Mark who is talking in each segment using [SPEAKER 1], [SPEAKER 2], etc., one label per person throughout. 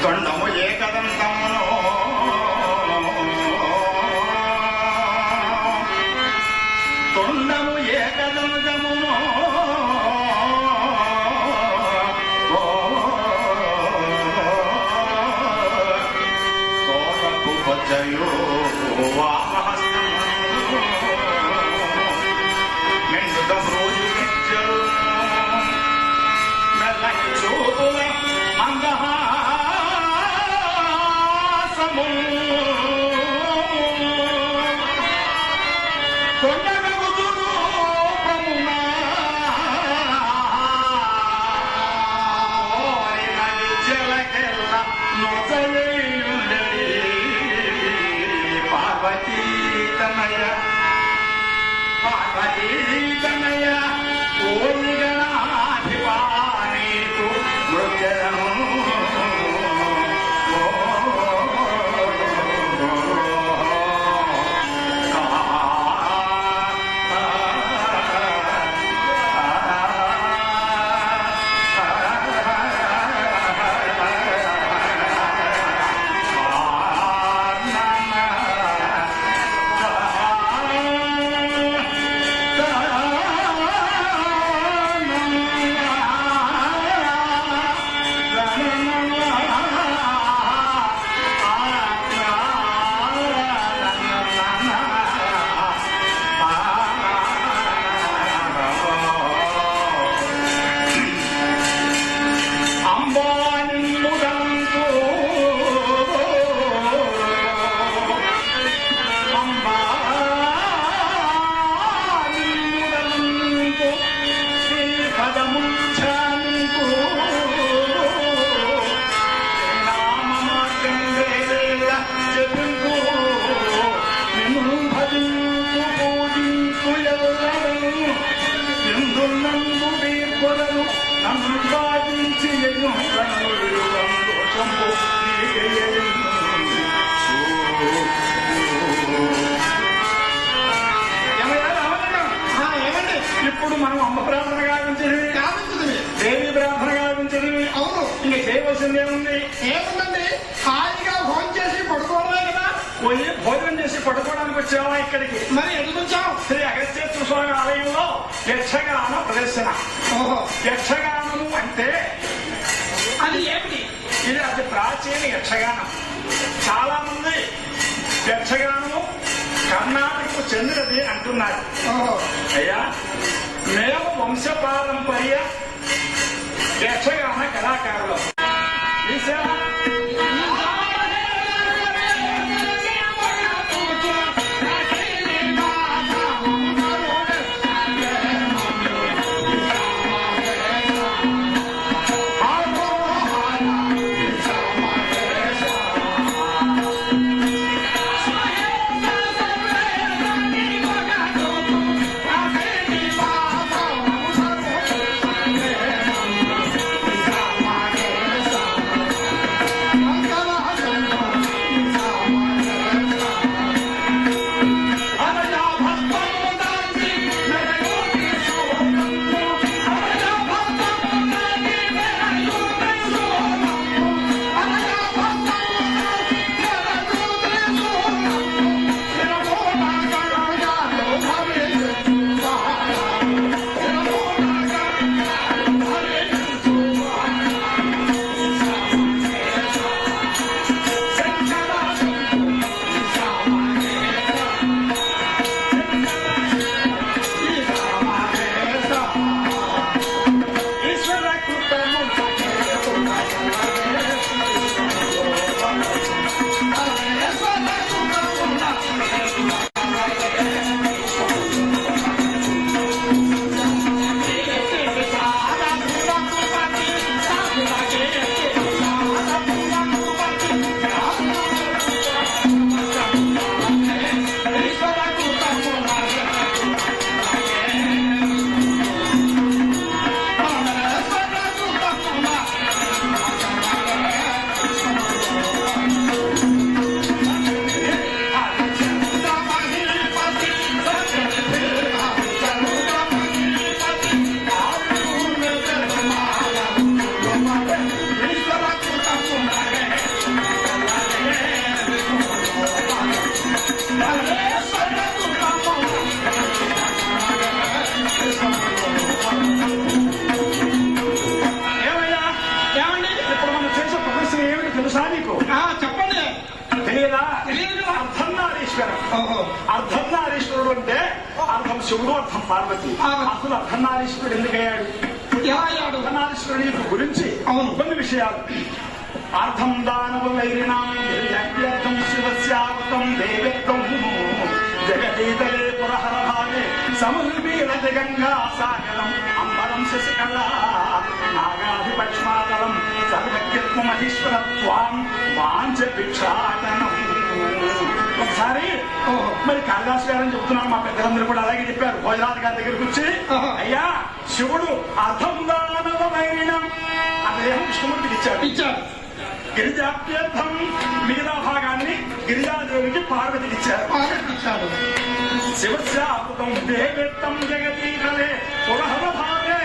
[SPEAKER 1] తొండము ఏకదంతమును తొండము ఏకదంతమును తోటకు వచ్చయో వామహస్తము మెండుదం రోజు విద్యలు మెల్లకి చూపుల మందహా పార్వతీతనయ ఓని గణాధిపానీకు మృత్యను ఇప్పుడు మనం అమ్మ ప్రార్థన గావించది దేవి ప్రార్థన గావించది. అవును, ఇంక చేయవలసింది ఏముందండి? హాయిగా భోజనం చేసి పడుకోవడమే కదా. పోయి భోజనం చేసి పడుకోవడానికి వచ్చావా ఇక్కడికి? మరి ఎందుకు వచ్చావు? శ్రీ అగస్త్యేశ్వర స్వామి ఆలయంలో యక్షగాన ప్రదర్శన. యక్షగానము అంటే అది ఏమిటి? ఇది అతి ప్రాచీన యక్షగానం. చాలా మంది యక్షగానము కర్ణాటకకు చెందినది అంటున్నారు. అయ్యా, మేము వంశపారంపర్య యక్షగాన కళాకారులు. అర్థం శివుడు, అర్థం పార్వతి. అసలు అర్ధనారీశ్వరుడు ఎందుకయ్యాడు? అర్ధనారీశ్వరుడి గురించి కొన్ని విషయాలు. అర్థం దానవ వైరిణాం శివస్యావతం దేవేత్వం జగదీతలే పురహర భాగే సముల్బీల జగంగా సాగరం అంబరం శశికళ నాగాధిపక్ష్మాతలం సర్వజ్ఞత్వమధీశ్వరత్వాం వాంఛ భిక్షాటనం. ఒకసారి మరి కాళిదాసు గారని చెప్తున్నాను, మా పెద్దలందరూ కూడా అలాగే చెప్పారు. భోజనాథ్ గారి దగ్గరికి వచ్చి, అయ్యా శివుడు అర్థం దానవ వైరిణం అదేమో కృష్ణమూర్తికి ఇచ్చాడు. గిరిజాప్యర్థం మిగతా భాగాన్ని గిరిజాదేవికి పార్వతికి ఇచ్చారు. శివస్యావృతం దేవేత్తం జగతీతలే పురహర భాగే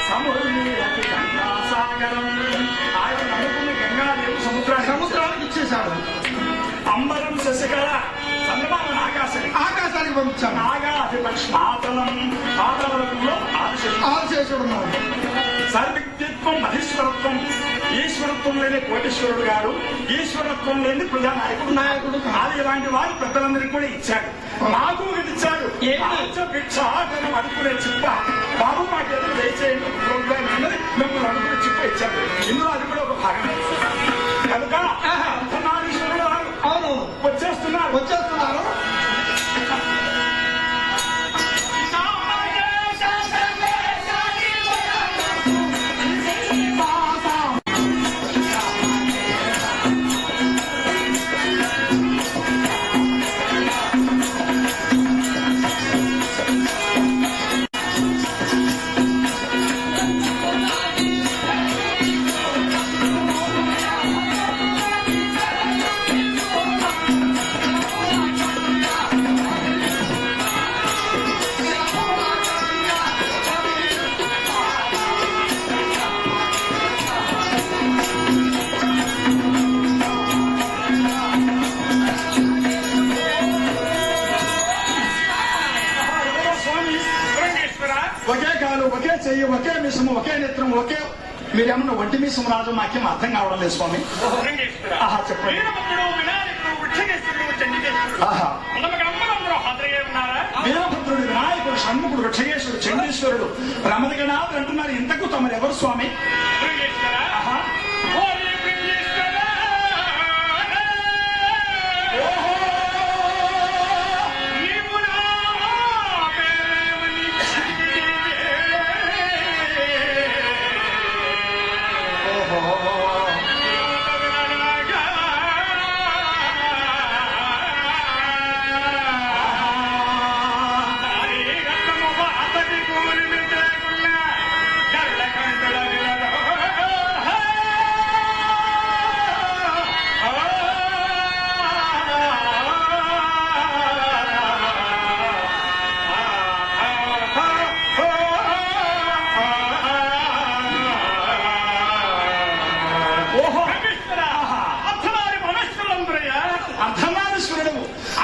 [SPEAKER 1] సముద్రకి గంగాసాగరం. ఆయన నమ్ముకున్న గంగాదేవి సముద్రానికి ఇచ్చేశాడు. అంబరం శశికళ చంద్రబాబుని ఆకాశానికి పంపించాడు. నాగాధిపక్ష్మాతలం పాతాళంలో ఆదిశేషుడున్నాడు. సర్వజ్ఞత్వం మధీశ్వరత్వం, ఈశ్వరత్వం లేని కోటీశ్వరుడు గారు, ఈశ్వరత్వం లేని ప్రజానాయకుడు అది ఇలాంటి వారు పెద్దలందరికీ కూడా ఇచ్చాడు. మాకు ఇచ్చాడు. భిక్షాటనం అడుకునే చిప్ప బాబు మాకు ఎదురు దయచేయండి ప్రోగ్రామ్ అన్నది మిమ్మల్ని అడుగునే చిప్ప ఇచ్చాడు. ఇందులో అది కూడా ఒక భాగమే. కనుక అర్ధనారీశ్వరుడు అవును వచ్చేస్తున్నారు. ఒకే కాలు, ఒకే చెయ్యి, ఒకే మిసము, ఒకే నేత్రం, ఒకే మీరేమన్నా ఒంటి మిసం రాజు మాకేం అర్థం కావడం లేదు స్వామి. చెప్పండి. వీరభద్రుడు, వినాయకుడు, షణ్ముఖుడు, వృక్షయేశ్వరుడు, చండీశ్వరుడు, రమణగణాథుడు అంటున్నారు. ఇంతకు తమరు ఎవరు స్వామి?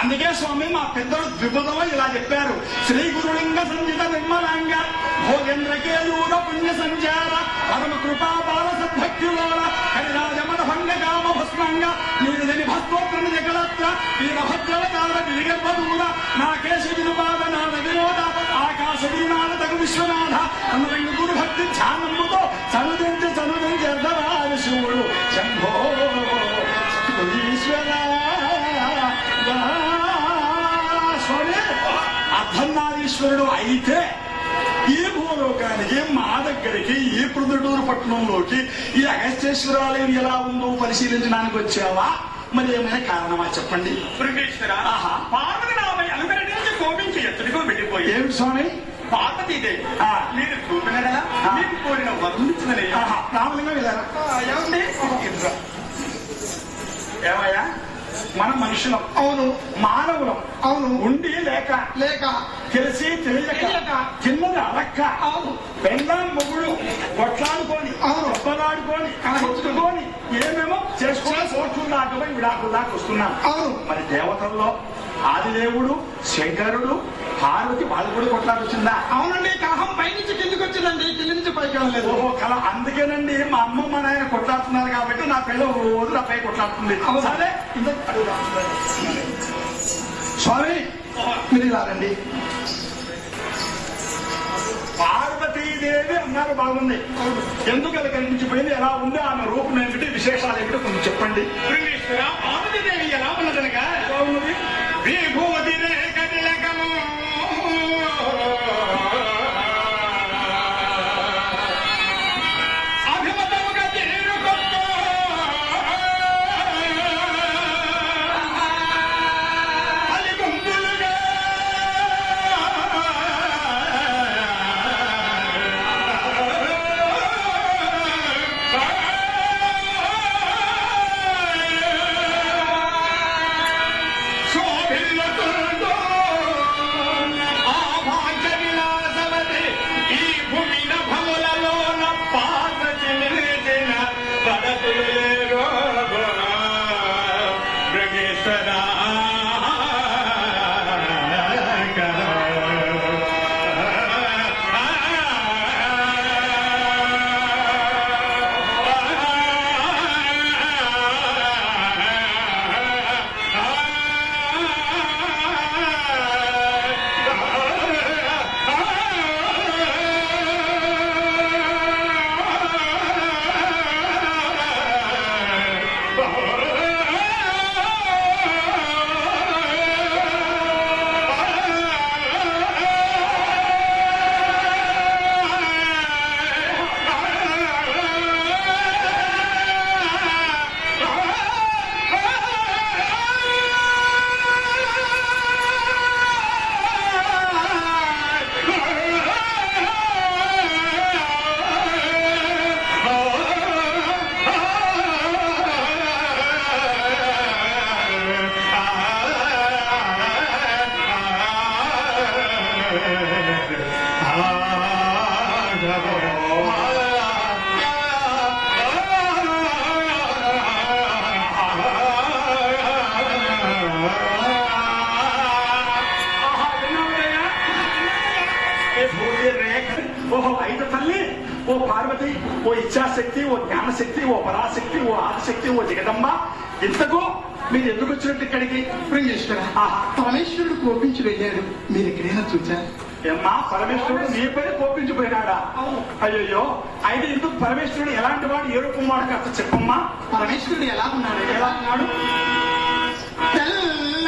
[SPEAKER 1] అందుకే స్వామి మా పెద్దలు ద్విపదలో ఇలా చెప్పారు. శ్రీ గురులింగ సంజిత నిర్మలాంగ భోగేంద్రకేయూర పుణ్య సంచార పరమ కృపా బాల సద్భక్తులోల హరిరాజమన భంగ కామ భస్మంగ నీరుదని భస్మోత్రమ జగలత్ర వీరభద్రల కాల విగర్భదూర నాకేశ వినుపాద నాద వినోద ఆకాశ వీనాద తగు విశ్వనాథ అనురంగ గురు భక్తి ధ్యానముతో చనుదించి అర్ధరాజ శివుడు శంభో ఈశ్వర. అర్ధనారీశ్వరుడు అయితే ఈ భూలోకానికి మా దగ్గరికి ఈ ప్రొద్దుటూరు పట్టణంలోకి ఈ అగస్త్యేశ్వరాలయం ఎలా ఉందో పరిశీలించడానికి వచ్చావా? మరి ఏమైనా కారణమా చెప్పండి. ఏమిటి స్వామి?
[SPEAKER 2] పార్వతీదేవి మీరు చూపినడా మీకు కోరిన వర్ణించినది
[SPEAKER 1] రామలింగం వెళ్ళారా? ఏమయ్యా, మన మనుషులం, అవును మానవులం, అవును ఉండి లేక తెలిసి తెలియక చిన్నది అలక్క, అవును పెళ్ళాం మొగుడు కొట్లాడుకొని ఒప్పలాడుకొని కొట్టుకొని ఏమేమో చేసుకుని కోట్లు దాకపోయి విడాకులు దాకా వస్తున్నాం. అవును మరి దేవతల్లో ఆదిదేవుడు, శంకరుడు, పార్వతి వాళ్ళు కూడా కొట్లాడొచ్చిందా?
[SPEAKER 2] అవునండి, కలహం పైనుంచి కిందికి వచ్చిందండి, కింది నుంచి పైకి వెళ్ళలేదు.
[SPEAKER 1] ఓహో కల అందుకేనండి మా అమ్మ మా నాయన కొట్లాడుతున్నారు కాబట్టి నా పిల్ల రోజు నా పై కొట్లాడుతుంది. సరే స్వామి మీరు ఇలా రండి. బంగారు బాగుంది. ఎందుకు అది కనిపించిపోయింది? ఎలా ఉంది ఆమె రూపం ఏమిటి, విశేషాలు ఏమిటి కొంచెం చెప్పండి.
[SPEAKER 2] పరమేశ్వర, పార్వతీదేవి ఎలా ఉన్నదనగా
[SPEAKER 1] ఎలా ఉన్నది?
[SPEAKER 2] విభూతి రేఖ తిలకము అభిమతముగా తీరుకొత్త అది గుంపులుగా శోభిల్లతుందో ఆ భాగ్య విలాసవతి ఈ భూమి నభములలోన పార్వతి నిలిచిన పడతులు లేరో బ్రహ్మేశ్వరా.
[SPEAKER 1] ఓహో ఐదు తల్లి, ఓ పార్వతి, ఓ ఇచ్ఛాశక్తి, ఓ జ్ఞానశక్తి, ఓ పరాశక్తి, ఓ ఆదిశక్తి, ఓ జగదంబ, ఇంతకు మీరు ఎందుకు వచ్చినట్టు ఇక్కడికి?
[SPEAKER 2] పరమేశ్వర, పరమేశ్వరుడు కోపించి వెళ్ళాడు, మీరు ఎక్కడైనా చూచారు?
[SPEAKER 1] ఏమ్మా, పరమేశ్వరుడు నీపై కోపించిపోయినాడా? అయ్యో, అయితే ఇందుకు పరమేశ్వరుడు ఎలాంటి వాడు, ఏ రూపం వాడు కాస్త చెప్పమ్మా.
[SPEAKER 2] పరమేశ్వరుడు ఎలా ఉన్నాడు?
[SPEAKER 1] ఎలా ఉన్నాడు?
[SPEAKER 2] తెల్ల